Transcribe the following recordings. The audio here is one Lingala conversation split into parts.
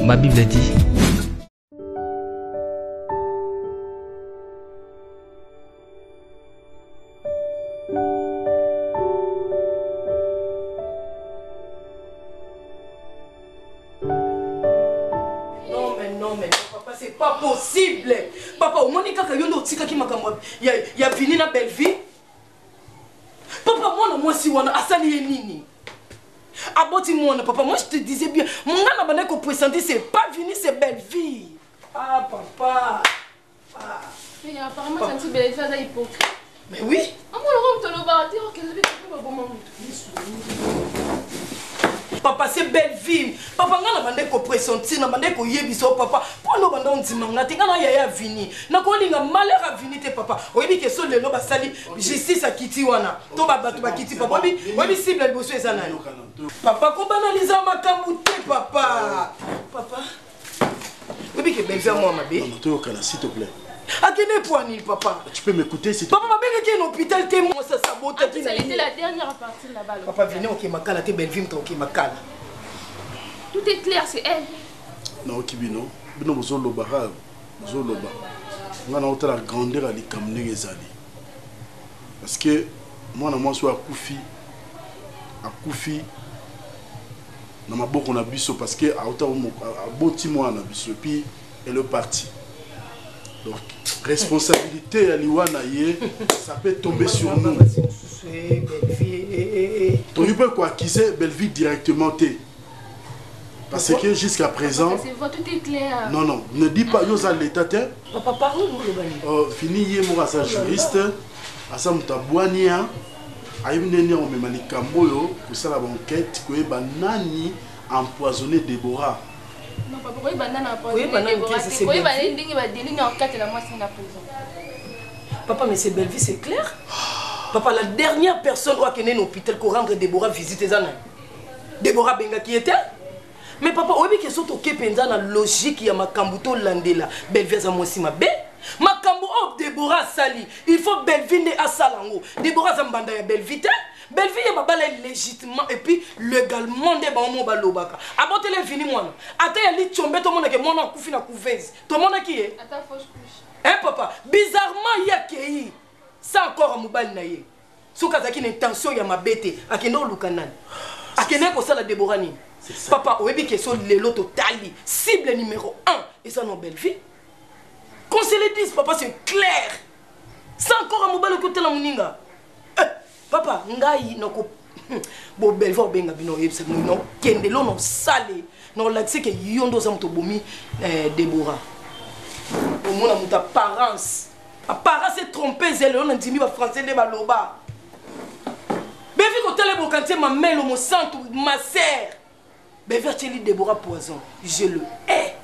Ma Bible dit. Non, mais papa, c'est pas possible. Papa, au moins, il y a fini la belle vie. Papa, moi, si on a assali nini. Aboti-moi, papa, moi je te disais bien, mon gars n'a pas présenté, c'est pas fini, c'est belle vie. Ah, papa. Ah. Mais apparemment, c'est un petit belle vie, c'est hypocrite. Mais oui. Ah, moi, le rôle de l'obaraté, ok, je vais te faire un bon moment. Papa, c'est belle vie. Papa, on a pas pressenti, on a pas yebiso, papa. Pour nous, on dit, on a dit, on a yaya vini. On a malheur à venir, papa. Oui, mais que sur le loba sali, justice à Kiti wana. Toba batuba Kiti, papa. Oui, mais cible le bosso ezana. Papa, qu'on banalise ma kamouté, papa. Papa. Oui, mais que belle vie à moi, ma belle. Non, s'il te plaît. À quel point, papa? Tu peux m'écouter si tu veux. Papa, ma belle qui est en hôpital, t'es moi, ça sabote. Ça a été la dernière partie là-bas. Papa, venez, ok, ma cala, t'es belle vie, ok, ma cala. Tout est clair, c'est elle. Non, Kibino. Bino, vous avez loba. Vous avez loba. On a la grandeur à l'icamné les années. Parce que moi, je suis à Koufi. Dans ma boque, on a biso parce que à bon petit mois, on a biso. Puis, elle est partie. Donc, responsabilité à l'Iwana, ça peut tomber sur nous. Tu peux quoi acquiser Belleville directement. Parce que jusqu'à présent. Tout est clair. Non, ne dis pas Yosa l'État. Papa, parle-nous. Fini, il y a un juriste. À ça, il a enquête que Banani a empoisonné Déborah. Non, papa, pourquoi Banani a empoisonné Déborah? Pourquoi Banani a déligné en 4 et la moitié de la prison? Papa, mais c'est belle vie, c'est clair. Papa, la dernière personne qui est née dans l'hôpital pour rendre Déborah visite les années. Déborah Benga qui était. Mais papa, oui, que surtout que penza na logique ya makambuto landela. Belle vie à moi aussi ma belle. Makambo oh Déborah sali. Il faut belle vie ne asalango. Déborah zambanda ya belle vie. Belle vie ya babala légitimement et puis légalement de ba mo balobaka. Abote les vini moi. Ata ya li chombe to mona ke mona kufi na couvese. To mona qui est? Ata fausse couche. Hein papa, bizarrement ya kei. Ça encore mobile na ye. Souka zaki une intention ya mabete akendo lukanani. Akene ko sala Déborah ni. Papa, oui, que sont les lots totali, cible numéro 1, et ça non belle vie. Qu'on se le dise, papa, c'est clair. C'est encore un mobile côté la moninga. Papa, ngai noko bo belle vie benga bino yebsa non kendelo non salé. Non la c'est que yondo za mto bomi Déborah. Au moins la apparence. Apparence c'est trompé zelo on dit mi ba français de baloba. Belle vie côté le bokanté ma mère mon centre ma sœur. Mais Verteli Déborah Poison, je le hais.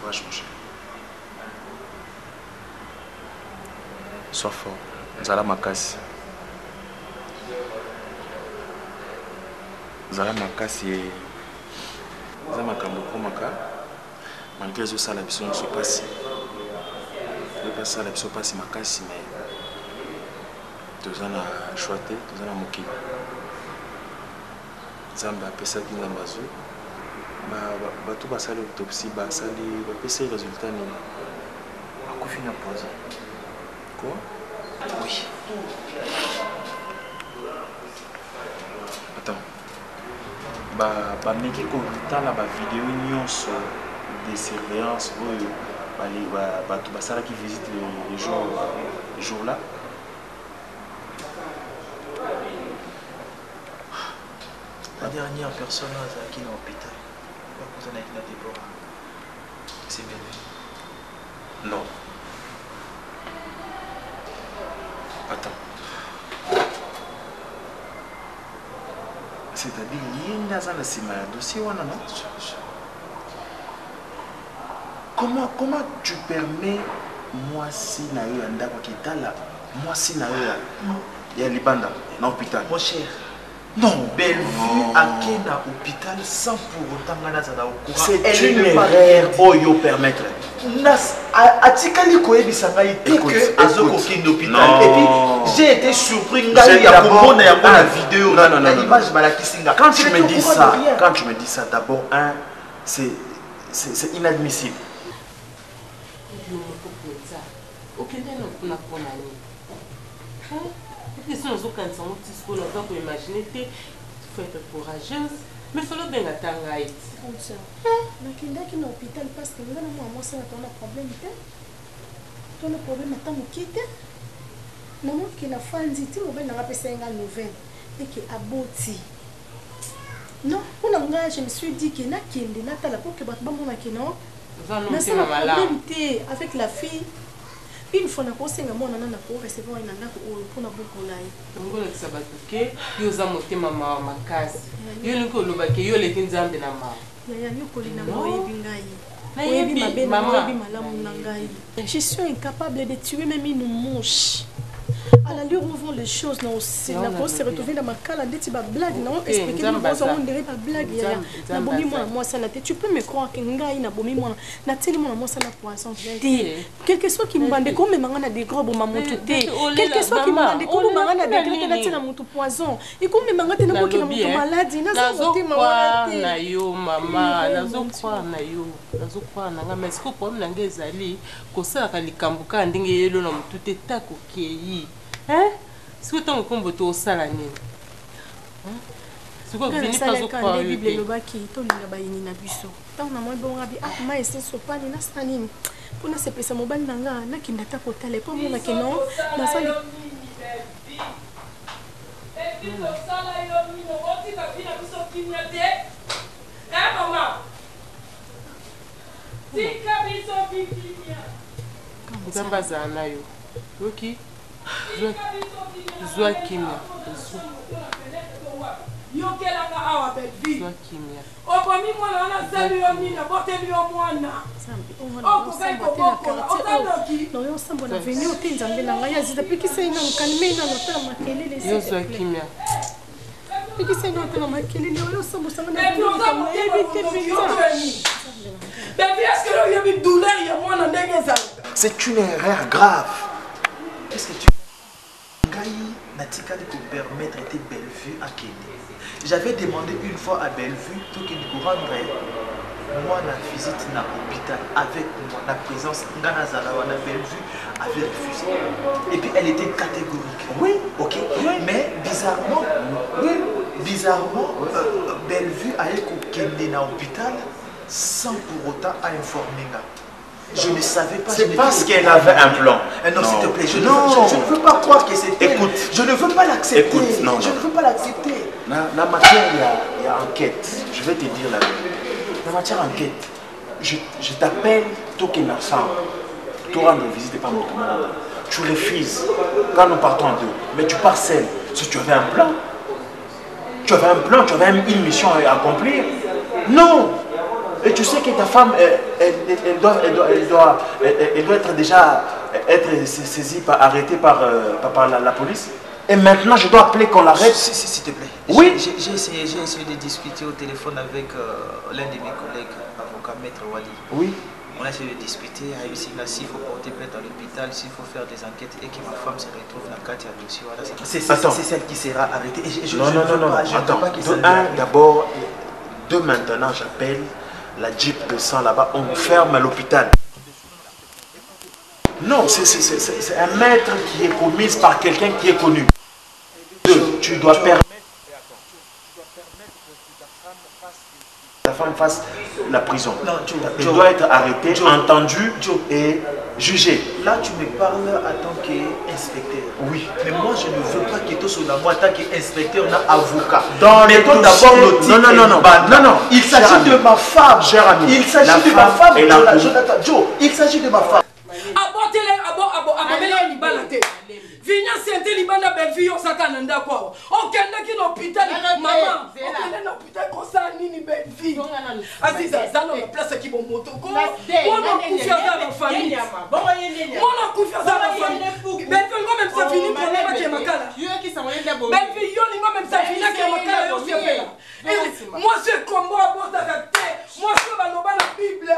Courage, mon cher. Sois fort. Zala Makasi. Zala Makasi et Zala Makambo Komaka. Malgré tout ça, la personne ne se passe. Le passé, la personne passe ma casse, mais deux ans à choisir, deux ans à moquer. Zamba a pensé qu'il n'a pas eu. Tout va salir l'autopsie, va salir, va passer le résultat. À quoi finir pour ça? Quoi? Oui. Attends. Mais quelque temps là, vidéo sur des surveillances tout ça qui visite les jours là. La dernière personne qui est dans l'hôpital, vous avez la Déborah. C'est belle vie. Non. nini aza na nsima ya dossier wana non? Comment tu permets mwasi na yo ya ndako kitala mwasi na yo ya libanda na hôpital? Mon cher, non, Bellevue a quitté l'hôpital sans pour autant gagner au courant. C'est une erreur pour yo permettre. Atikali koyebisanga ite que azoko ki l'hôpital et puis j'ai été surpris ngai ya komona ya bona vidéo na image balakisinga. Quand tu me dis ça, d'abord c'est inadmissible. Ok, non, il faut imaginer, il faut être courageuse, mais il faut le bien attendre. Donc, il y a un hôpital parce que nous avons un problème. Ton problème est que nous avons que la fin dit que nous avons une nouvelle et que aboti. Non, pour nous, je me suis dit que nous avons que nous avec la fille. Une fois que nous avons recevoir une année pour nous beaucoup là. Nous avons que nous avons été maman ma case. Nous avons que nous avons été nzambe na mama. Je suis incapable de tuer même une mouche. À la lueur où vont les choses, on se retrouver dans ma cale, on blague, non, expliquer nous on dirait pas blague. Tu peux me croire que ngai na bomi moi na tellement moi ça na poisson. Quelque soit qui me bande comme mangana des gros maman tout quelque soit qui me bande comme mangana des gros na tina mutu poison. Et comme mangana na boki na mutu maladie na zo na yo mama nazo kwa na yo na mais ce que problème na ngezali ko sala ka likambuka ndenge yelo na mutu te takokei. Hein? Si vous avez un combo de salani. Si vous avez un combo de Zoa kimia. Yokelanga awa Bellevue. Zoa kimia. Okomi mwana wana zali yo mina boteli yo mwana. Okokai kobokola otandoki. Non yo sambo na venu otenza mbela ngaya zita pikisa ina mkanime ina notala makelele sese. Yo zoa kimia. Pikisa ina notala makelele yo sambo sanga na Bellevue est-ce que le yabi douleur ya mwana ndenge za? C'est une erreur grave. Qu'est-ce que tu Natika de permettre de Bellevue à Kenya. J'avais demandé une fois à Bellevue pour qu'il nous rende moi la visite dans l'hôpital avec moi, la présence Ngana Zalawa na Bellevue avait refusé. Et puis elle était catégorique. Oui, ok. Oui. Mais bizarrement, Bellevue a été dans l'hôpital sans pour autant informer. Je ne savais pas. C'est parce qu'elle avait un plan. Non, s'il te plaît, je ne veux pas croire que c'était. Écoute, je ne veux pas l'accepter. Écoute, non, je ne veux pas l'accepter. La matière, il y a enquête. Je vais te dire la vérité. La matière enquête. Je t'appelle Token ensemble. Tu rends visite et pas mon commandant. Tu refuses quand nous partons en deux. Mais tu pars seul. Si tu avais un plan, tu avais une mission à accomplir. Non. Et tu sais que ta femme, elle doit être déjà saisie, arrêtée par la police. Et maintenant, je dois appeler qu'on l'arrête. S'il te plaît. Oui. J'ai essayé de discuter au téléphone avec l'un de mes collègues, avocat Maître Wadi. Oui. On a essayé de discuter, s'il faut porter plainte à l'hôpital, s'il faut faire des enquêtes et que ma femme se retrouve dans le cas de dossier. Voilà, c'est celle qui sera arrêtée. Non. Attends. D'abord, de maintenant, j'appelle la Jeep de sang là-bas, on ferme l'hôpital. Non, c'est un maître qui est commis par quelqu'un qui est connu. Tu dois permettre que ta femme fasse la prison. Elle doit être arrêtée, entendue et jugée. Là, tu me parles en tant qu'inspecteur. Oui. Mais moi, je ne veux pas que tu sois là. Moi, en tant qu'inspecteur, on a avocat. Mettons d'abord le titre. Non. Il s'agit de ma femme. Cher ami. Il s'agit de ma femme. Joe, il s'agit de ma femme. Vinya sente libanda Bellevue osaka nanda kwao. Okenda ki l'hôpital maman. Okenda na hôpital Mon confiance à ma femme. Belle-fille, moi même ça finit pour ne pas qu'il y ait ma cala. Belle-fille, moi même ça finit qu'il y ait ma cala. Moi je combat à bord de la terre. Moi je vais la Bible.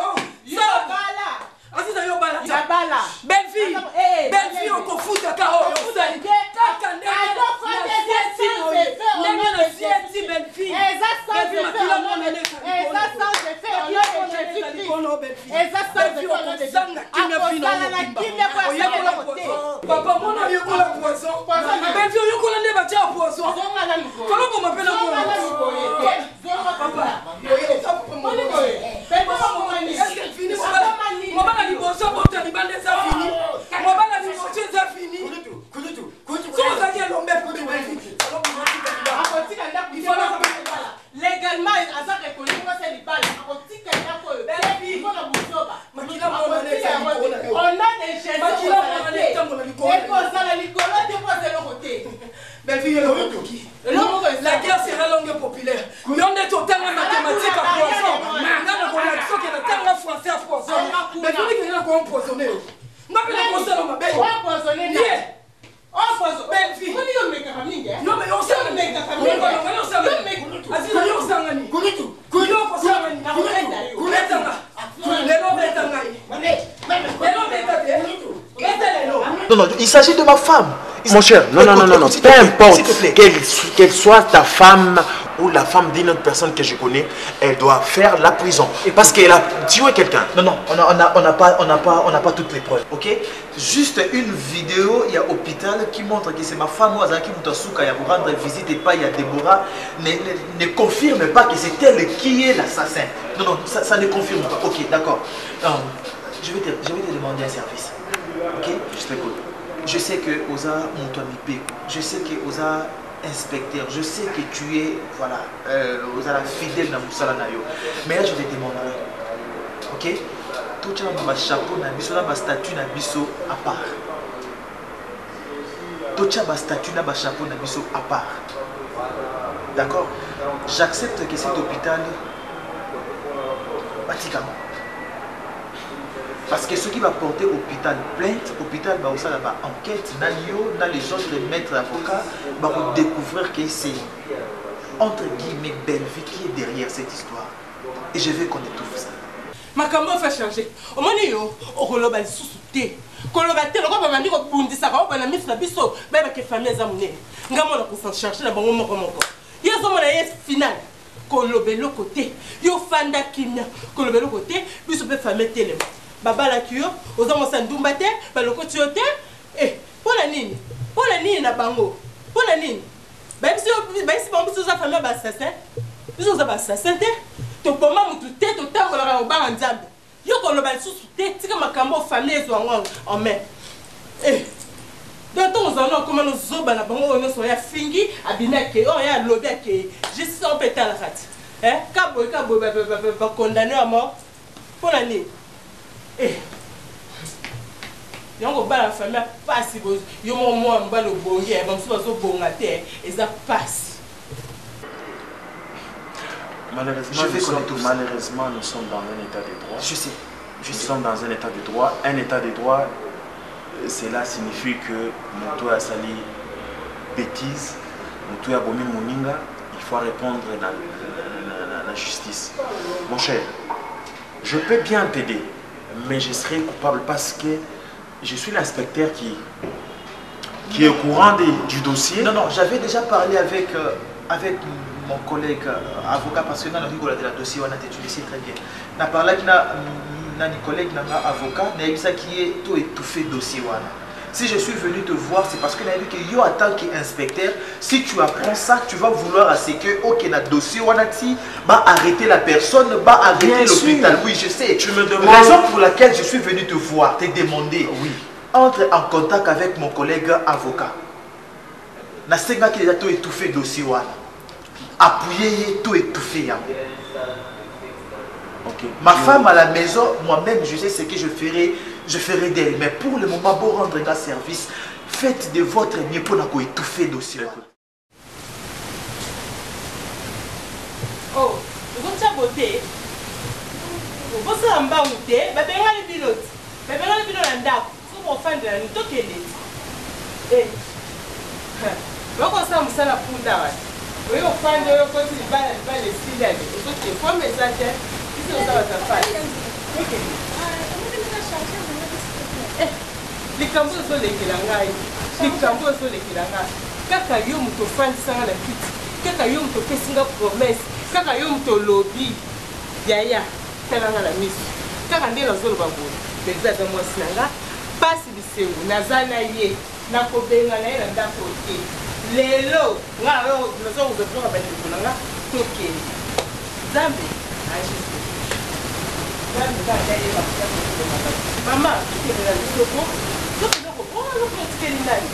Belle-fille, belle-fille, on confond ta carole. Papa, mon ami, il y a la poisson. Belle-fille, il y a la poisson. Comment on m'appelle la légalement, la guerre sera longue et populaire. Mais on est au terme mathématique à poisson. On a français à poisson. Mais vous dites que vous empoisonné. On a empoisonné. Belle fille. Non mais on s'en Non, il s'agit de ma femme. Mon cher, non, peu importe qu'elle soit ta femme ou la femme d'une autre personne que je connais, elle doit faire la prison. Parce qu'elle a tué quelqu'un. Non, on n'a pas toutes les preuves, ok? Juste une vidéo, il y a hôpital qui montre que c'est ma femme qui vous rendre visite et pas il y a Déborah, ne confirme pas que c'est elle qui est l'assassin. Non, ça ne confirme pas. Ok, d'accord. Je vais te demander un service. Ok? Je t'écoute. Je sais que Oza Moutouamipé, je sais que Oza inspecteur, je sais que tu es, voilà, Oza la fidèle dans Moussala Nayo. Mais là, je te demanderai, ok? Tout le monde a un chapeau, un statut, un biseau à part. Tout le monde a un statut, un chapeau, un biseau à part. D'accord? J'accepte que cet hôpital, pratiquement. Parce que ce qui va porter hôpital plainte, hôpital va aussi avoir enquête, dans les autres maîtres avocats, va découvrir que c'est entre guillemets Belle-Vie qui est derrière cette histoire. Et je veux qu'on étouffe ça. Ma caméra va changer. Au moment où on va le sous-souter, quand on va te le voir, on va dire qu'on dit ça, on va la mettre sur la biseau, mais avec les familles amoureuses. On va s'en chercher là-bas, on va il y a un final. Kolobé le côté, yo fanda kimia, kolobé le côté, puis on peut faire télé. Baba la kio, aux hommes s'endumbate, par le côté, pour la nini na bango, pour la nini. Même si on peut se faire un assassin, puis on va assassiner, tu peux même tout tête au temps au bar en diable. Yo kolobé sous tête, c'est comme un cambo famille en main. Donc, on a comment nous sommes à la banque, on a fingi, à Binake, on a lobby à qui, juste sans péter la rate. Hein? Cabo, va condamner à mort pour l'année. Eh, il y a la famille passe, il y a un moment où le bon gars, même si on a bon à terre, et ça passe. Malheureusement, nous sommes dans un état de droit. Je sais. Nous sommes dans un état de droit. Un état de droit. Cela signifie que Moto a sali bêtise, Moto a bomi moninga, il faut répondre dans la justice. Mon cher, je peux bien t'aider, mais je serai coupable parce que je suis l'inspecteur qui est au courant du dossier. Non, j'avais déjà parlé avec mon collègue avocat parce que dans le dossier, on a étudié très bien. On a parlé avec un collègue avocat, qui est tout étouffé dossier. Si je suis venu te voir, c'est parce que j'ai vu que yo en tant qu'inspecteur, si tu apprends ça, tu vas vouloir à ce que ok na dossier va arrêter la personne, va arrêter l'hôpital. Oui, je sais. Tu me demandes. Raison pour laquelle je suis venu te voir, te demander. Oui. Entre en contact avec mon collègue avocat. Na senga qui a tout étouffé dossier appuyer tout étouffé. Okay. Ma femme à la maison, moi-même, je sais ce que je ferai d'elle. Mais pour le moment, pour rendre un service, faites de votre mieux pour étouffer le dossier. Oh, vous avez beauté. Vous avez un bas où tu es, vous avez un pilote. Vous avez un pilote fandela ni tokende bakosa mosala punda wati oyo ofanda oyo okoti libala esilani okoti efome eza te isi ozalaka fani likambo ezolekela ngai likambo ezolekela ngai kaka yo moto ofandisanga na kiti kaka yo moto opesinga promese kaka yo moto olobi yaya talanga na miso kaka nde nazoloba boye mpenza aza mwasi na nga pasi bisengo naza na ye nakobenga na ye na ndako te lelo nga nazokozatoka bandeko na nga tokende nzambe mama tokelela lisoko sokeloko otikeli nani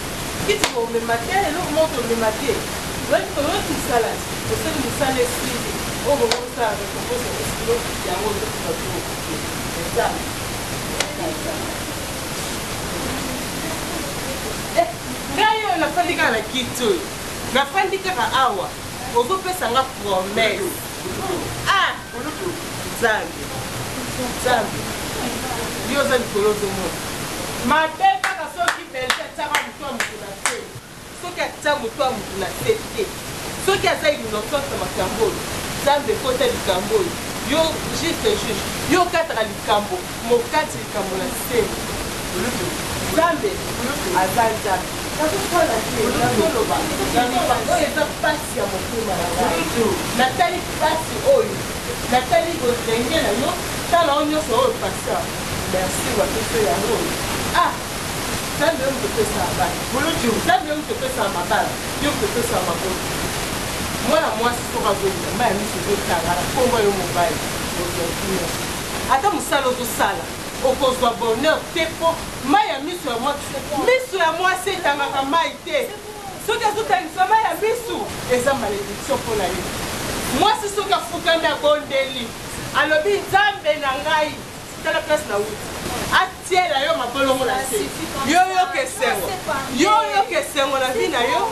kiti komema te eloko moko tomema te oyoki mosala osali mosala esili oyo bongo osala rekomposa esilo yango nzambe ngai oyo nafandi kaka na kiti oyo nafandi kaka awa ozopesanga promese nzambe nzambe yo oza likolo ozomona mabe kaka soki belge atiaka motu ya motu na se soki atia motu ya motu na se te soki aza innocente na makambo oyo nzambe ekota likambo oyo yo juste juge yo okataka likambo mokati likambo na se nzambe aza nzambe nazokala te nazoloba oyo eza pasi ya motema na ngai natali pasi oyo natali bozenge na yo tala oyo nyonso oyo pasi merci wapeso yango oyo nzambe yo motopesa mabala nzambe yo motopesa mabala yo motopesa mabolo mwana mwasi soki azoyina ma ya miso ezotangana nkombo yo mobali ozakuna ata mosala ozosala okozwa bonheur te mpo mai ya miso ya mwasi etangaka mai te soki azotangisa mai ya miso eza malédiction mpo na ye mwasi soki afukami abondeli alobi nzambe na ngai tala place na wuti atiela yo mabolongo na se yo yoka esengo na vi na yo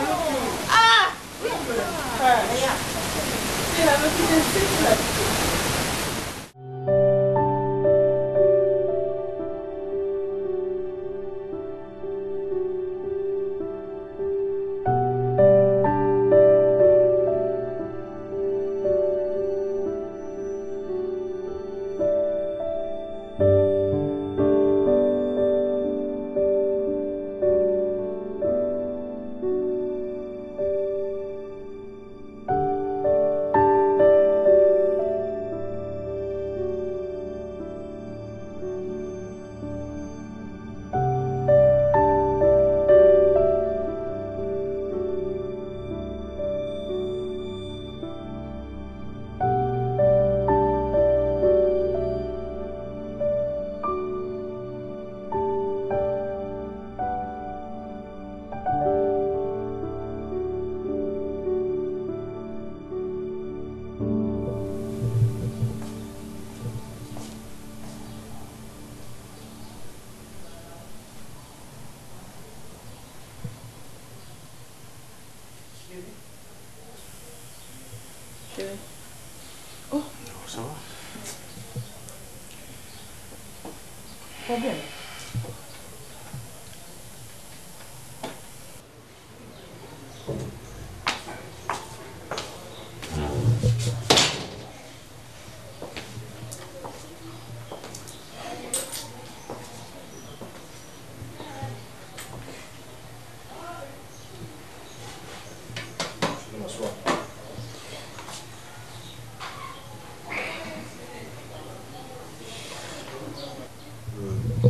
Oh, ça va? Problème.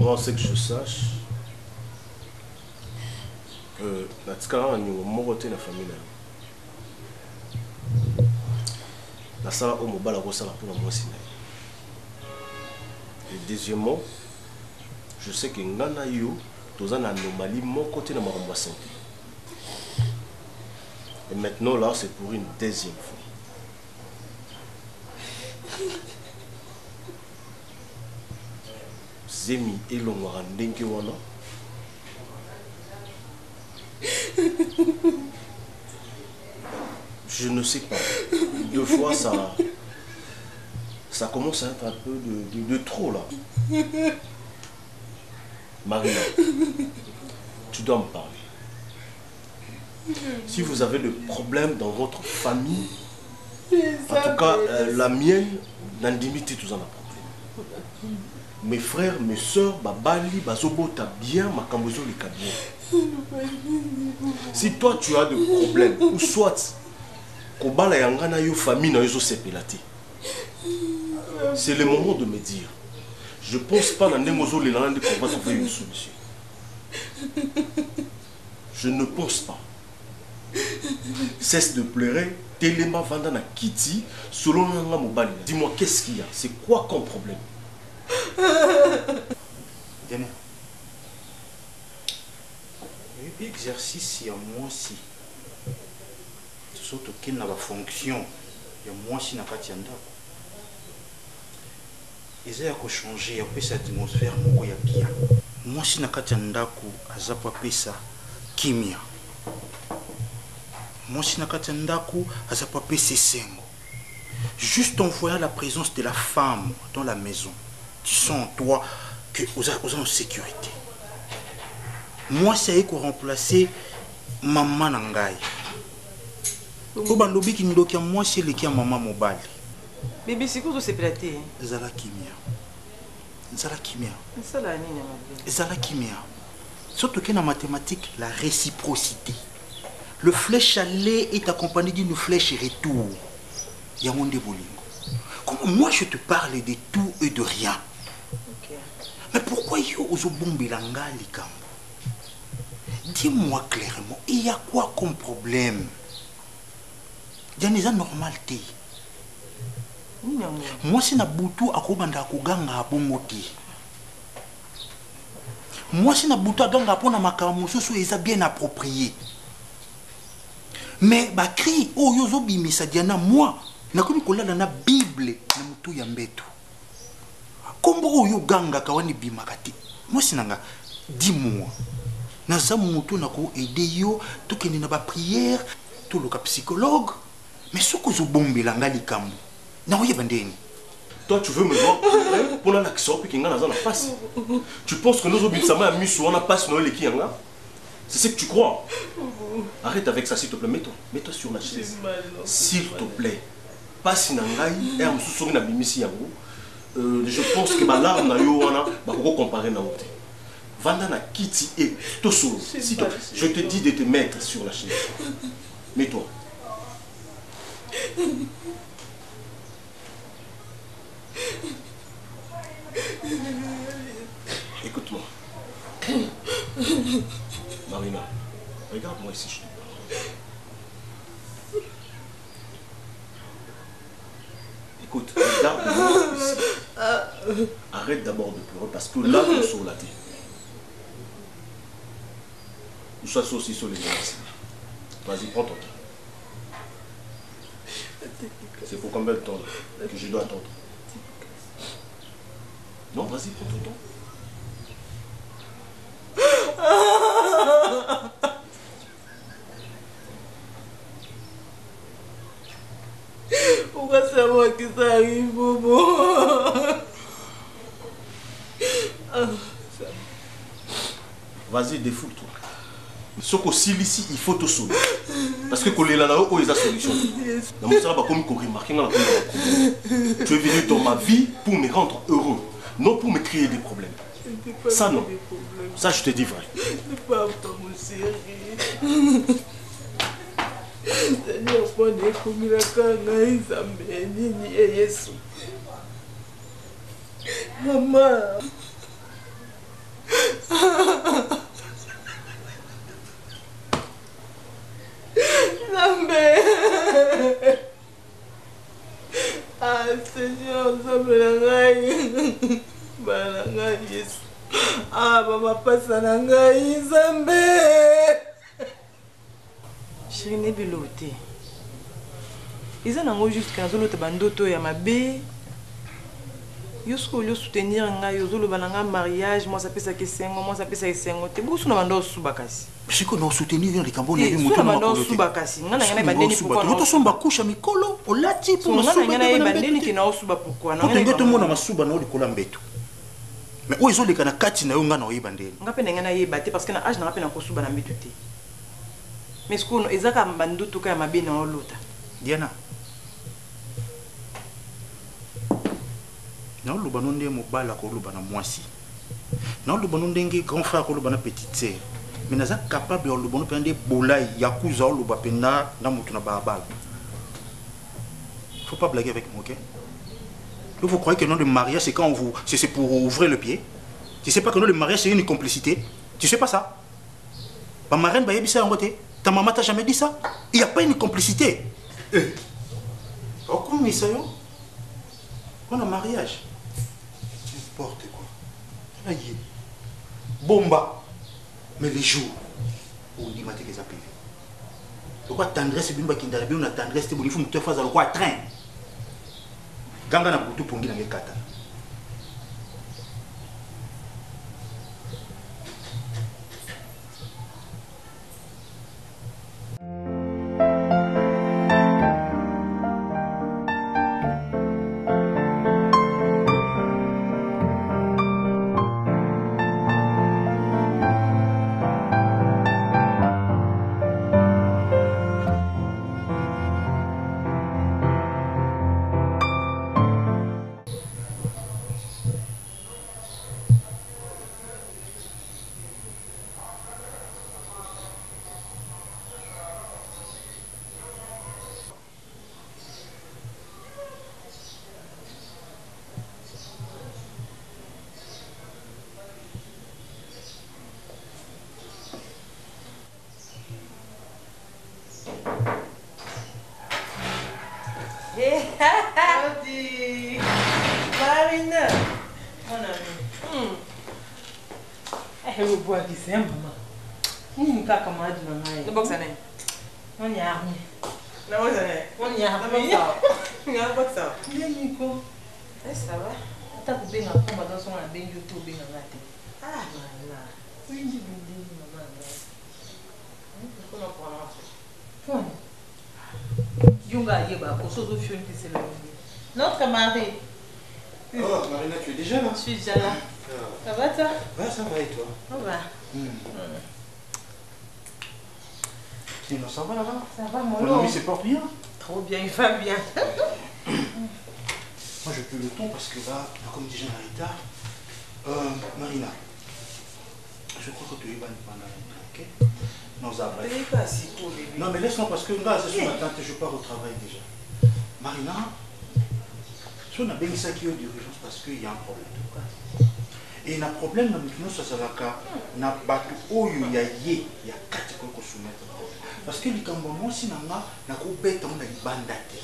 Moi, c'est que je sache que la tkara ni morote na famille la sala au mobala ko sala pour moi sina. Et deuxièmement, je sais que ngana yo toza na anomalie mon côté na maramba santé. Et maintenant là, c'est pour une deuxième fois. Zemi elongwara ndenge wana je ne sais pas, deux fois ça commence à être un peu de trop là. Marina, tu dois me parler. Si vous avez des problèmes dans votre famille, en tout cas, la mienne, n'indimité tout en a problème. Mes frères, mes soeurs, Babali, Bazobota bien, Makambozo les bien. Si toi tu as des problèmes, ou soit, Kobala Yangana yo famille na yo sepelate. C'est le moment de me dire. Je pense pas dans Nemozo les langues qu'on va trouver une solution. Je ne pense pas. Cesse de pleurer. Téléma Vandana Kitty, selon Nanga Mobali. Dis-moi, qu'est-ce qu'il y a? C'est quoi comme problème? Daniel. Exercice, il y a moi aussi. Surtout qu'il n'a pas fonction. Il y a moi aussi n'a pas tiendra. Ils ont changé, il y a cette atmosphère, il y a bien. Moi aussi n'a pas tiendra, il y a pas kimia. Moi si nakatendako azapapé ses sengo. Juste en voyant la présence de la femme dans la maison, tu sens en toi que vous êtes en sécurité. Moi c'est pour remplacer maman nangai. Oba lobi ki ndoki moi c'est le ki maman mobile. Bébé c'est quoi c'est platé? Zala kimia. Zala kimia. Ça la nini ma. Zala kimia. Surtout que dans mathématiques la réciprocité. Le flèche aller est accompagné d'une flèche retour. Il y a mon débolingo. Comment moi je te parle de tout et de rien? Okay. Mais pourquoi yo ozo bombilanga likambo? Dis-moi clairement, il y a quoi comme problème? Il y a une normalité. Moi c'est na butu akobanda kuganga abongote. Moi c'est na butu aganga pona makambo soso eza bien approprié. Mais ba cri o yozo bimisa diana moi nakomi kolala na Bible na mutu ya mbeto. Kombo oyo ganga kawani bimakati. Moi sinanga dis-moi. Naza mutu nako aider yo to kende na ba prière to loka psychologue. Mais soko zo bombelanga likambo. Na oye bandeni. Toi tu veux me voir pour l'action puis kinga naza na passe. Tu penses que nous obisama ya miso on a passe no le kianga? C'est ce que tu crois. Arrête avec ça, s'il te plaît. Mets-toi sur la chaise. S'il te plaît. Passe nangai et en sous na bimisi yango. Je pense que ma larme na yo wana ba ko comparer na ote. Vanda na kiti et toso. Je te dis de te mettre sur la chaise. Mets-toi. Écoute-moi. Marina, regarde-moi ici, je te parle. Écoute, regarde-moi ici. Arrête d'abord de pleurer parce que là, tu es sur la tête. Nous sommes aussi sur les gens ici. Vas-y, prends ton temps. C'est pour combien de temps là, que je dois attendre? Non, vas-y, prends ton temps. Pourquoi c'est moi qui ça arrive, Bobo? Vas-y, défoule-toi. Ce qu'on s'il ici, il faut te sauver. Parce que quand les lanao, ils ont la solution. Tu es venu dans ma vie pour me rendre heureux, non pour me créer des problèmes. Ça non. Ça je te dis vrai. Papa, mon chéri. Seigneur, pone comme la kanga Isabelle, ni Yesu. Maman. Ah Seigneur, Zambelangai. Balangai Yesu. Ah maman passe na ngai Zambe. Chérie ne bilote. Ils en ont juste quand zolo te bandoto ya mabe. Yosko yo soutenir ngai yo zolo balanga mariage, moi ça peut ça que sengo, moi ça peut ça sengo. Te busu na bando subakasi. C'est que non soutenir les cambons les moto na bando subakasi. Ngana ngana bandeni pourquoi non? Toto somba kusha mikolo, olati pour ngana ngana bandeni ki na osuba pourquoi? Non ngana to mona masuba na olikola mbeto. Mais où ils ont les canakati na yonga na oyeba ndeni. Nga pe na ngana yeba te parce que na âge na pe na kosuba na mbitu te. Mais ce qu'on ezaka bandutu ka mabe na olota. Diana. Na oluba nonde mobala ko oluba na mwasi. Na oluba nonde grand frère ko oluba na petite sœur. Mais naza capable de oluba no pende bolai yakuza oluba penda na mutu na babal. Faut pas blaguer avec moi, OK? Vous croyez que non, le mariage, c'est quand vous... C'est pour ouvrir le pied? Tu sais pas que non, le mariage, c'est une complicité? Tu sais pas ça? Ma marraine, ta maman t'a jamais dit ça? Il n'y a pas une complicité. Oh, comment ça, yo? On a mariage. N'importe quoi. Aïe. Bomba. Mais les jours où on dit que les appels. Pourquoi tendresse, c'est bien qu'il y a tendresse, il faut me faire le quoi train. Ganga na butu pongi na ngekata. Marina, mon ami. Eh, bois qui c'est maman. Ni pas comme moi de maman. Le box année. On y a. La box année. On y a. Il y a un box ça. Bien Nico. Eh ça va. T'as coupé ma pompe dans son bain YouTube bien raté. Ah là. Oui, dis maman. Comment prendre Fon. Yunga yeba ko so zo fion qui c'est le. Notre mari. Oh, Marina, tu es déjà là? Je suis déjà là. Ça va toi? Ouais, ça va et toi? Ça va. Sinon, ça va là-bas? Ça va mon Mon ami se porte bien? Trop bien, il va bien. Moi, je peux le ton parce que là, comme déjà en retard. Marina, je crois que tu es bonne pendant ok? Non, ça va. Non, mais laisse-moi parce que là, c'est sur ma tante, je pars au travail déjà. Marina, si on a bien ça qui est d'urgence parce qu'il y a un problème. Et un problème, ça va na batu oyo ya ye ya kati ko soumettre. Parce que les Cambodgiens si nanga na ko beta on a libanda te.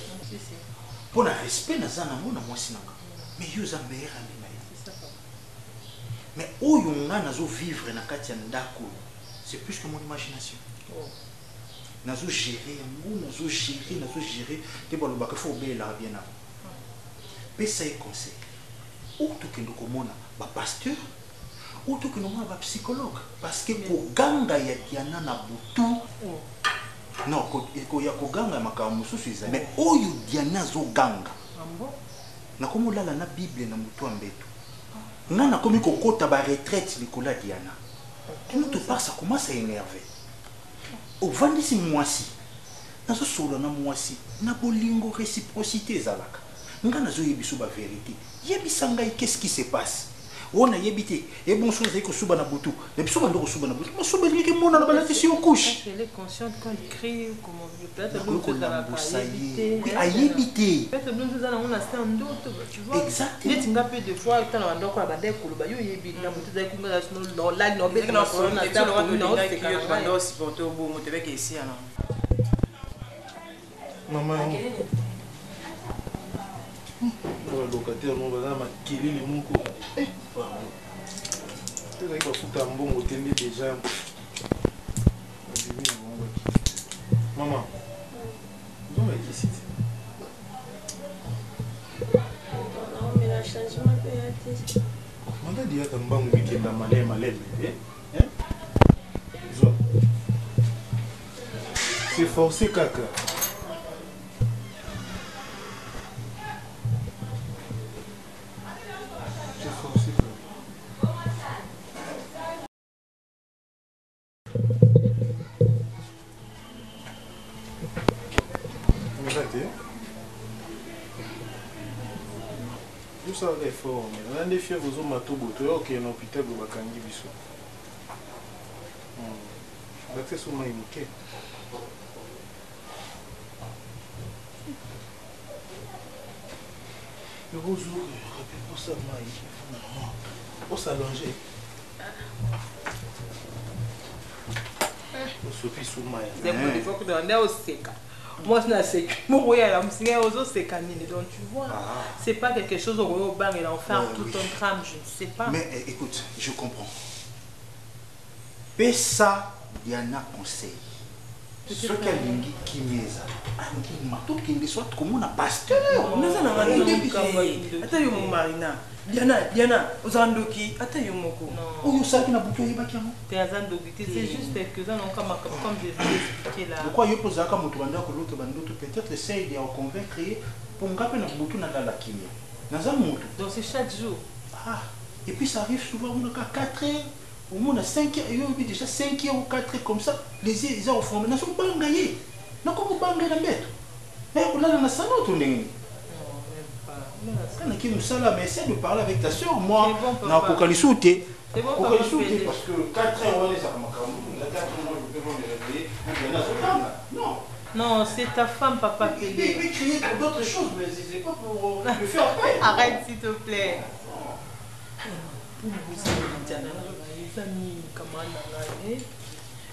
Pour le respect na zana mo na mwasi nanga. Mais yo za meilleur ami na ye. Mais oyo nga nazo vivre na kati ya ndako. C'est plus que mon imagination. Nazo gérer yango, nazo gérer te ba lobaka faut obéir la bien na. Pesa e conseil. Ou tout que nous komona ba pasteur ou tout que nous ba psychologue parce que ko ganga ya kiana na butu non ko ya ko ganga makamu susu mais oyo diana zo ganga na komo lala na bible na mutu ambeto ngana komi ko kota ba retraite likola diana tout te passe ça commence à énerver au vandisi mwasi nazo solo na mwasi na bolingo réciprocité zalaka ngana zo yebiso ba vérité yebisanga qu'est-ce qui se passe on a yebité et bon chose que suba na butu et puis suba ndo suba na butu suba ndike mona na balati si on couche elle est consciente quand il crie comment peut-être bleu que la yebité oui a yebité peut-être bleu ça on a c'est un doute tu vois exactement il tinga peu de fois tant na ndoko ba de koloba yo yebi na mutu za kunga za no la no be na corona ta no c'est que yo bando supporter au bout motebe ke ici alors maman locataire no baza makelele moko ezali bafuta mbongo te nde déjà mama ozongaki site mandadi yaka mbangu bikenda maleme zo c'est forcé kaka Tout ça est fort, mais l'un des fiers vous ont maté ok, un hôpital de Bakangi Bissou. L'accès sur moi est nickel. Le beau jour, pour ça, pour s'allonger. Pour se sous moi. C'est pour des fois que tu as au sec. Moi, c'est donc tu vois, c'est pas quelque chose au bar et l'enfer, tout un drame, je ne sais pas. Mais écoute, je comprends. Pesa Diana conseil. Ce qu'elle dit qui m'est qui soit comme on a pasteur. Attends, mon marina. Diana, aux Andoki, attends, Yomoko. Oh, you savez qu'il a beaucoup de gens. C'est juste quelques-uns comme je vous expliqué là. Pourquoi you pose à Kamutwanda que l'autre bandoute peut-être essaye de convaincre pour un peu de beaucoup dans la kimia. Donc c'est chaque jour. Ah, et puis ça arrive souvent, on a 4 heures. Au moins, on a 5 heures, il y a déjà 5 heures ou 4 heures comme ça. Les gens au fond, ils ne sont pas engagés. Ils ne sont pas engagés. Mais on a un salon, on est. Quand on a mais essaie de parler avec ta soeur. Moi, on a un peu sauté. C'est bon, parce que 4 heures, on est à Makamou. 4 heures, je peux me réveiller. Non. Non, c'est ta femme, papa. Il peut crier pour d'autres choses, mais ce n'est pas pour le faire paix. Arrête, s'il te plaît.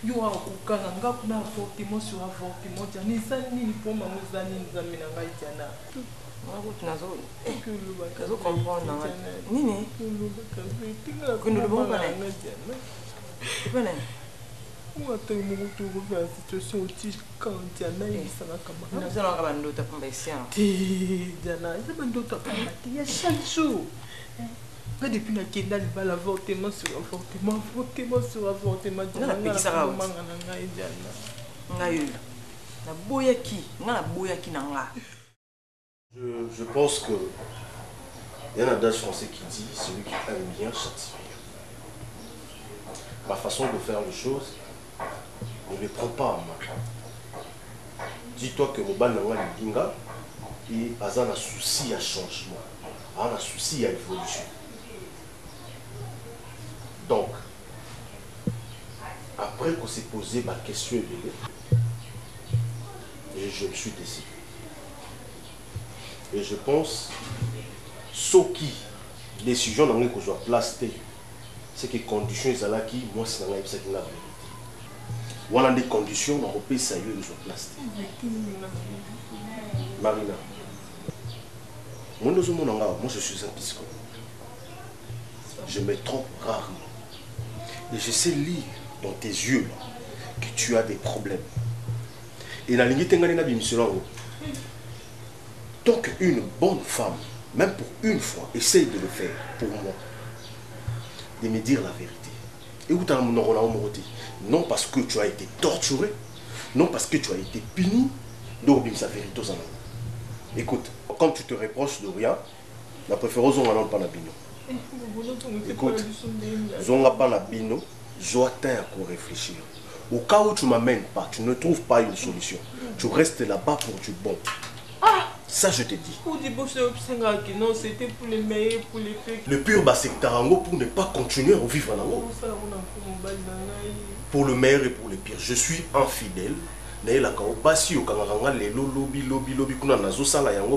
Yo akukanga kuna avortement sur avortement jani sani pour maman zani nzambe na ngai jana nazo comprendre nini kuno le bon bana bana moi tu me retrouve dans la situation où quand jana il s'en a comme non c'est non comme ndota pour ici jana c'est ndota pour il y a chaque jour. Mais depuis la Kenda, il va l'avortement sur avortement sur avortement. Je pense que il y a un adage français qui dit celui qui aime bien châtie bien. Ma façon de faire les choses ne les prend pas en main. Dis-toi que Moban Nanga Linga a un souci à changement, a un souci à évolution. Donc, après qu'on s'est posé ma question, et je me suis décidé. Et je pense, ce qui, décision dans que je dois placer, c'est que les conditions sont là qui, moi, c'est la vérité. On a des conditions dans le pays, ça y est, ils sont placés. Marina, moi, je suis un psychologue. Je me trompe rarement. Et je sais lire dans tes yeux là, que tu as des problèmes. Et la ligne tant qu'une bonne femme, même pour une fois, essaye de le faire pour moi, de me dire la vérité. Et où tu as non parce que tu as été torturé, non parce que tu as été puni, donc sa vérité. Écoute, quand tu te reproches de rien, la préférence on n'en pas la bino. Écoute, zonga pas la bino, j'attends à réfléchir. Au cas où tu ne m'amènes pas, tu ne trouves pas une solution, tu restes là-bas pour du bon. Ah, ça je te dis. Non, c'était pour les meilleurs, pour les faits. Le pur c'est Tarango pour ne pas continuer à vivre en Ango. Pour le meilleur et pour le pire. Je suis infidèle.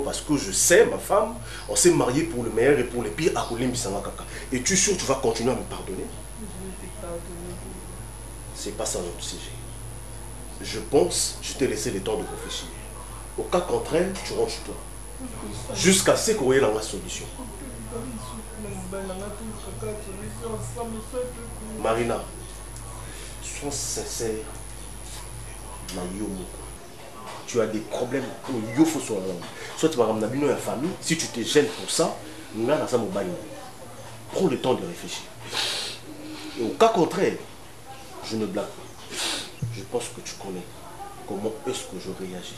Parce que je sais ma femme, on s'est marié pour le meilleur et pour le pire. Et tu es sûr que tu vas continuer à me pardonner? C'est pas ça notre sujet. Je pense, je t'ai laissé le temps de réfléchir. Au cas contraire, tu rentres chez toi. Jusqu'à ce qu'on ait la solution. Marina, sois sincère. Tu as des problèmes au faut soit tu vas ramener une famille. Si tu te gênes pour ça, prends le temps de réfléchir. Et au cas contraire, je ne blague pas. Je pense que tu connais comment est-ce que je réagis.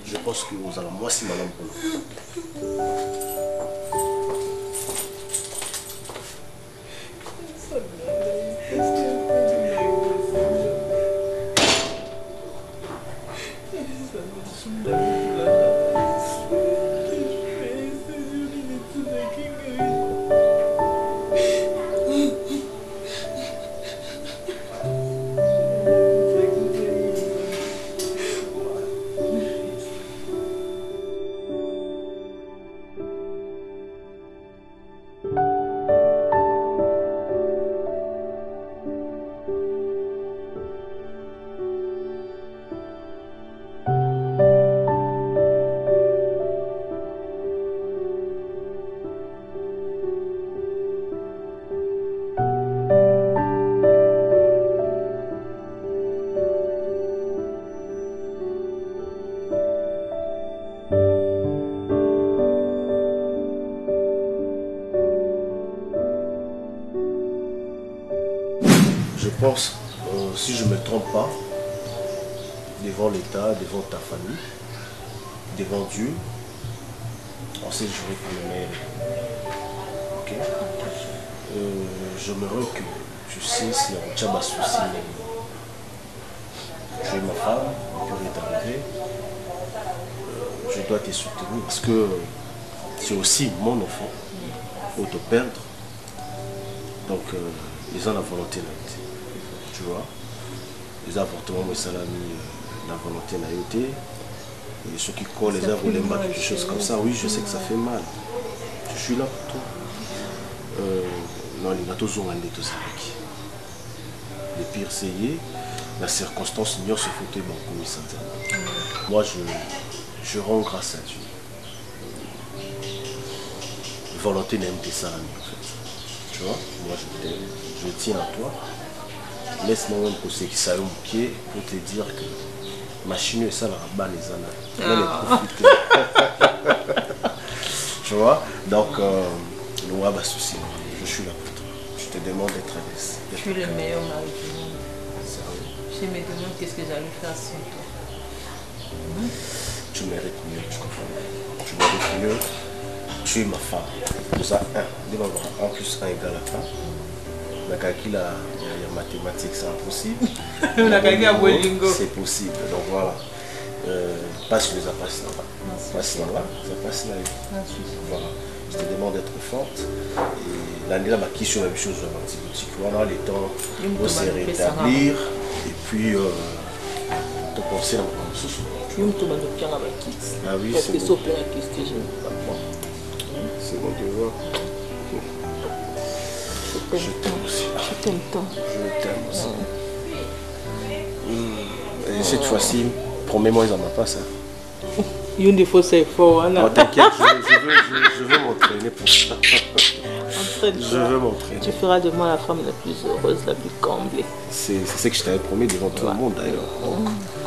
Je pense que vous allez moi si madame pour je pense, si je ne me trompe pas, devant l'État, devant ta famille, devant Dieu, on s'est joué pour le meilleur. Ok? J'aimerais que tu sais si on tient ma souci, tu es ma femme, tu es arrivé, je dois te soutenir parce que c'est aussi mon enfant, faut te perdre. Donc, ils ont la volonté, tu vois. Les avortements, mais ça l'a mis la volonté n'a été. Et ceux qui collent les arbres, les mains, quelque chose comme ça, oui, je sais que ça fait mal. Je suis là pour toi. Non, les gâteaux ont un tout ça. Le pire, c'est la circonstance ignore ce fauteuil comme ça. Moi, je rends grâce à Dieu. Volonté n'aime que ça, en fait. Tu vois, moi, je t'aime, je tiens à toi. Laisse-moi même poser qui ça au pied pour te dire que machine et ça la rabat les années. Tu vois, donc nous avons souci. Je suis là pour toi. Je te demande d'être à l'aise. Je suis le meilleur mari du monde. Je me demande qu'est-ce que j'allais faire sans toi. Tu mérites mieux, tu comprends. Tu mérites mieux. Tu es ma femme. Nous avons 1. Nous avons 1 plus 1 égale à 1. La calcul à mathématiques, c'est impossible. C'est possible. Donc voilà. Passe les passes là-bas. Passe là-bas, ça passe là. Voilà. Je te demande d'être forte. Et l'année là, qui sur la même chose dans l'antibiotique. Voilà, les temps vont se rétablir. Et puis, te penser à mon sous. Ah oui, c'est bon. C'est mon devoir. Je t'aime aussi. Je t'aime tant. Je t'aime aussi. Et cette fois-ci, promets-moi, ils n'en ont pas ça. Une des fois, c'est fort. Non, t'inquiète, je veux m'entraîner pour ça. Je veux m'entraîner. Tu feras de moi la femme la plus heureuse, la plus comblée. C'est ce que je t'avais promis devant tout le monde d'ailleurs.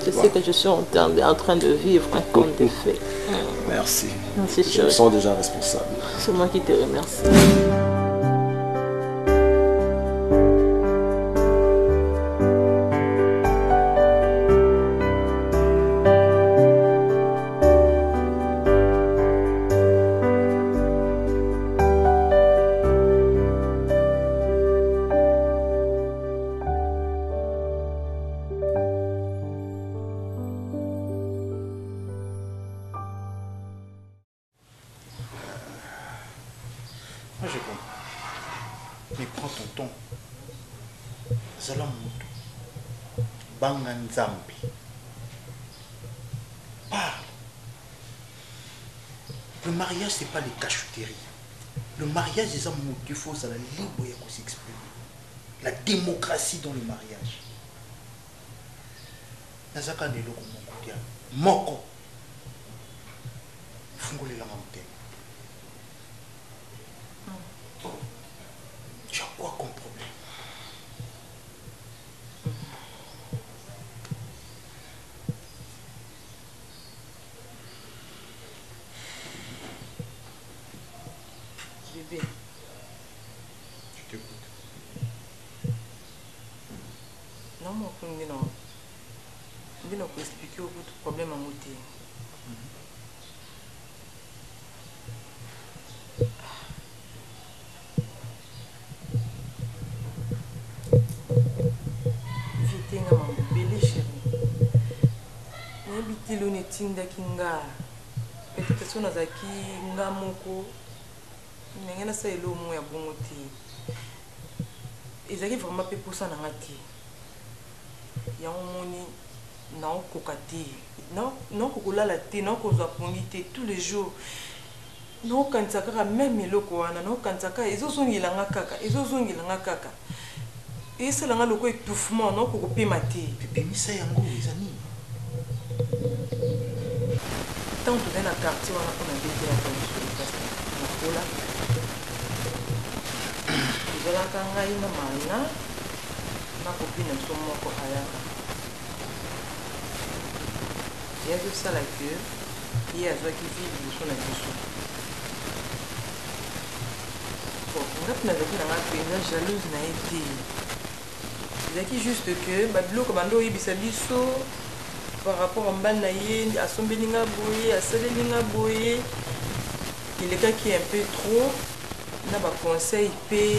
C'est ce que je suis en train de vivre, un conte de fait. Merci. Merci, je me sens déjà responsable. C'est moi qui te remercie. Moi je comprends. Mais prends ton temps. Zala Moutou. Banga Nzambi. Parle. Le mariage, ce n'est pas les cachotteries. Le mariage, c'est un motif, c'est la libre de s'exprimer. La démocratie dans le mariage. Nazaka Nelo Moko. Moko. Fungole la montagne. Tu as quoi comme problème? Bébé. Je t'écoute. Non, mon frère, je vais expliquer votre problème à monter. Vitenga mambo bele chéri. Nayebitilo netindaki nga. Peut-être so nazaki nga moko. Ndenge nasala omo ya bongo te. Ezalaki vraiment mpe posa na nga te. Yango moni naokoka te. Naokokolala te, naokozwa pongi te tous les jours. Naokanisa kaka meme eloko wana, naokanisa kaka ezozongela nga kaka. Esala nga loko étouffement, naokokopema te. Pepemisa yango eza nini? Tant toza na quartier wana mpona betelaka mokola ezalaka ngai na mana na kopine biso moko ayaka yaki osala ke ye azwaki vi liboso na biso nga mpe nazalaki na nga mpenza jalouse na ye te ezalaki juste que babiloko bando oyebisa biso par rapport à mbala na ye asombeli nga boye asaleli nga boye elekaki un peu trop na baconseil mpe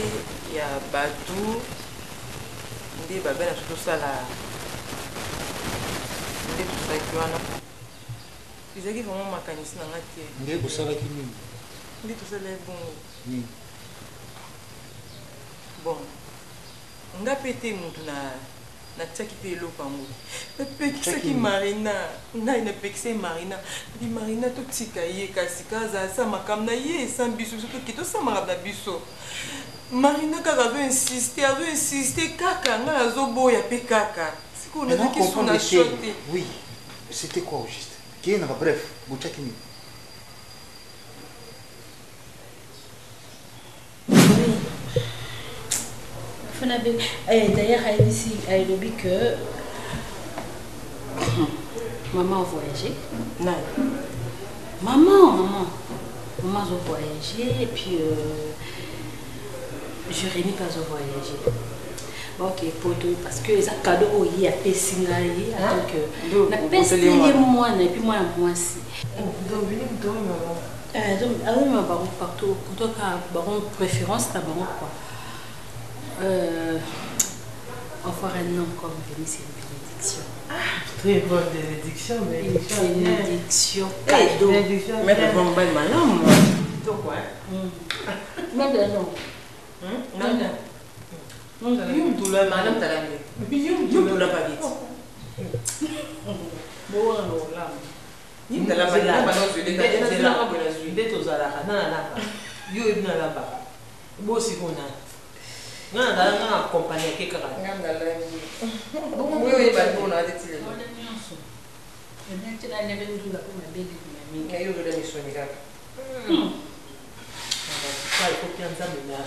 ya bato nde babe na so tosala nde tosalaki wana ezalaki vraiment makanisi na nga te nde kosalaki nini nde tosalaki bongo bon nga mpe te motu natiaki mpe eloko yango napekisaki marina ngai napekisai marina di marina totika ye kasi kaza asa makambo na ye esa biso biso toke tosala makambo na biso marina kaka azoinsiste kaka ngai azoboya mpe kaka sikoyo nazaki su na sho te. Oui, c'était quoi au juste kienaka bref botiaki nini D'ailleurs, elle dit que maman a voyagé. Non. Maman a voyagé et puis Jérémy pas voyagé. Bon, ok, pour deux, parce que les cadeaux il y a Pessingaï, donc la peste et moi et puis moi aussi. Donc maman. Donc partout, pour toi baron préférence ta baron quoi. Enfin un nom comme Vénus, c'est une bénédiction. Très bonne bénédiction, une bénédiction cadeau. Mais t'as pas un bel malin, moi. Donc quoi? Non, non. Non, non. Yum doula, madame Talamé. Yum doula pas vite. Bon, on l'a. Yum doula pas vite. C'est là que la suite est aux alarmes. Non, non, yo ibn là-bas. Bon, si on a. Non, non, non, accompagné quelqu'un. Non, non, non. Oui, oui, on a des télés. Et bien, tu as levé le doula pour ma bébé. Mais il y a eu de la mission, les gars. Il faut qu'il y ait un zame là.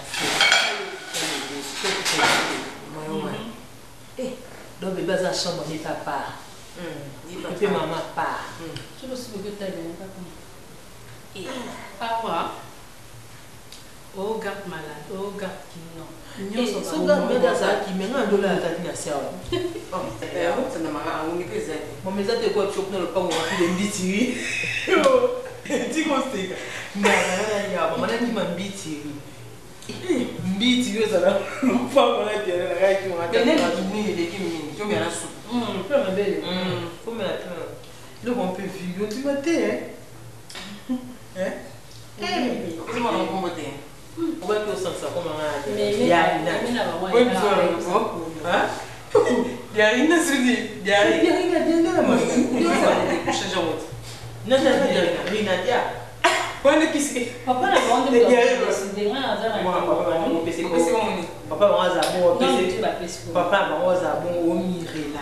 Donc, bébé a sa chambre, il pas part. Il fait maman part. Tu veux que tu aies pas comme. Papa. Oh, garde malade. Oh, garde qui non. So garde bébé ça qui maintenant dola la tête na sia. Oh, ça na mama on est pesé. Mon mais ça te quoi chop na le pas on va faire mbiti. Ti conseil. Na ya mama na ki mbiti. Mbiti yo ça là. Pas on a dit la gars qui m'a tellement ni les qui mini. Tu me la soupe. Peu ma belle. Comme la le bon peu vieux tu m'attends hein? C'est mon combattant. On va tout ça comme un Yarina. Oui, hein? Yarina se dit. Yarina dit non, moi. Non, Yarina. On est qui c'est? Papa n'a pas de papa va à papa va à bon au miré là.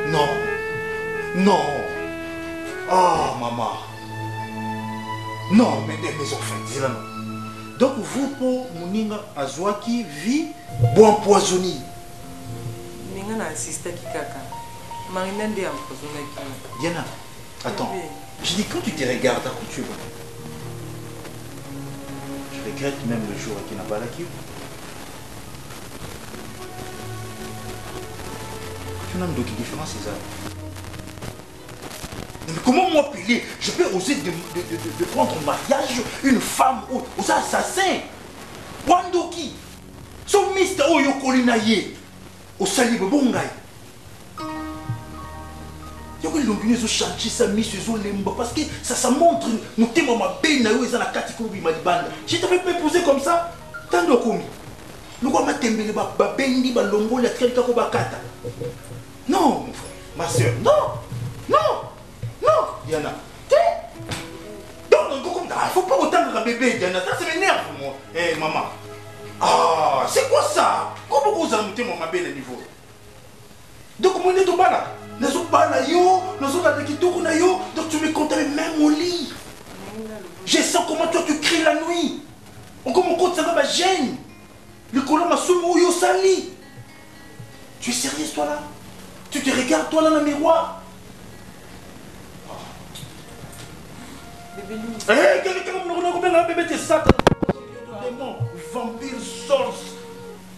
Non. Non. Ah, maman. Non, mais enfants, c'est là non. Donc, vous, pour Mouninga, Azwaki, vie, bon empoisonné. Ninga n'a assisté qui caca. Marina dit empoisonné qui. Diana, attends. Je dis, quand tu te regardes, à quoi tu vas? Je regrette même le jour qui n'a pas la queue. Tu n'as pas de différence, c'est ça. Mais comment moi Pelé, je peux oser de prendre en mariage une femme aux assassins? Wandoki, son miste Oyo Kolinaye, au Sali Bongai. Il y a des gens qui chantent ça, parce que ça montre nous témoins ma peine, nous sommes la catégorie malibande. Je t'avais pas posé comme ça, tant de commis. Nous avons tembélé ba bendi ba longo la quelqu'un ko bakata. Non, mon frère, ma soeur, non, Diana. Donc comme ça, faut pas autant que bébé Diana, ça m'énerve moi. Eh maman. Ah, c'est quoi ça? Comment vous avez monté mon bébé niveau? Donc mon est au bas là. Donc tu me comptes même au lit. Je sens comment toi tu cries la nuit. Comment on compte ça va gêne. Le colon m'a soumou yo sali. Tu es sérieux toi là? Tu te regardes toi là dans le miroir? Eh, quelqu'un me bébé t'es satan. Démon, vampire, source.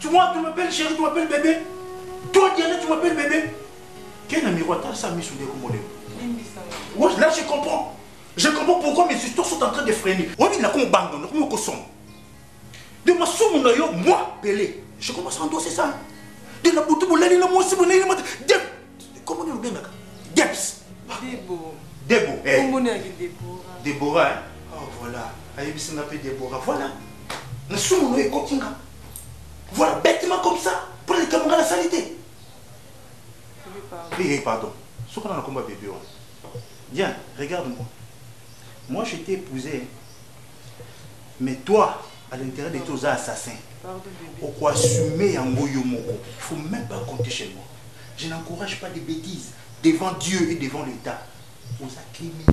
Tu m'appelles chérie, tu m'appelles bébé. Toi Diana, tu m'appelles bébé. Quel est le miroir? Ça mis sous des commandés. Ouais, là je comprends. Je comprends pourquoi mes histoires sont en train de freiner. Oui, mais là, comment bang, comment on consomme? De ma somme, moi, Pelé, je commence à endosser ça. De la boutique, moi aussi, comment on dit? Deps. Debo. Déborah, hein? Oh, voilà. Aïe, c'est un peu Déborah. Voilà. La somme, on est continue. Voilà, bêtement comme ça, pour les camarades de la saleté. Oui, pardon. Ce qu'on a un combat bébé. Viens, regarde-moi. Moi, je t'ai épousé. Mais toi, à l'intérieur de tous assassins, au quoi assumer en Goyomoko, il ne faut même pas compter chez moi. Je n'encourage pas des bêtises devant Dieu et devant l'État. Aux criminels.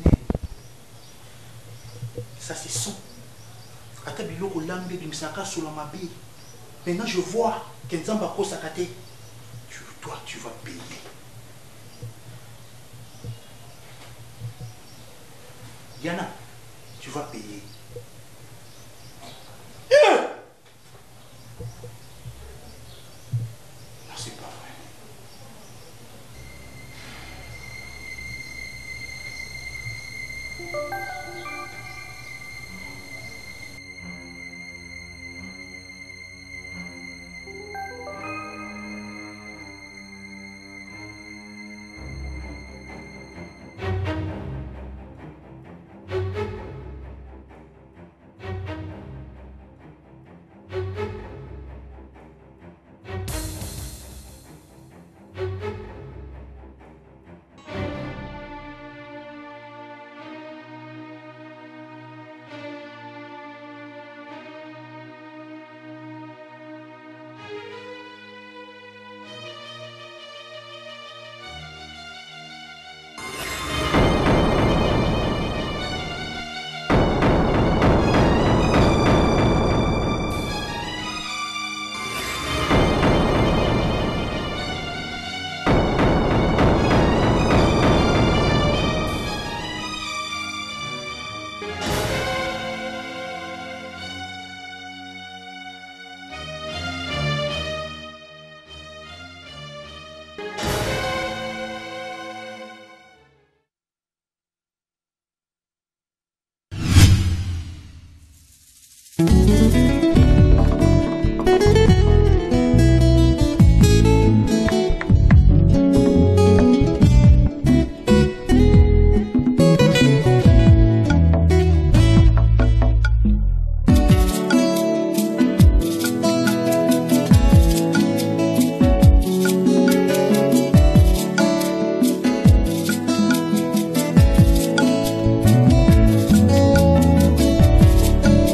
Ça, c'est son. Maintenant, je vois que Nzamba Kosakate. Toi, tu vas payer. Diana, tu vas payer. Non, c'est pas vrai.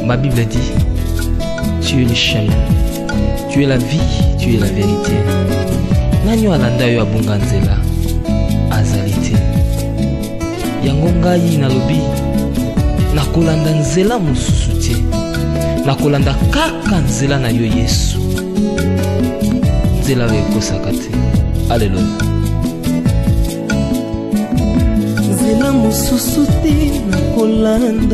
Ma Bible dit, tu es le chemin, tu es la vie, tu es la vérité. Nanyo alanda yo abunga nzela azali te. Yango ngai nalobi nakolanda nzela mosusu te. Nakolanda kaka nzela na yo Yesu. Nzela oyo ekosaka te. Alleluya. Nzela mosusu te nakolanda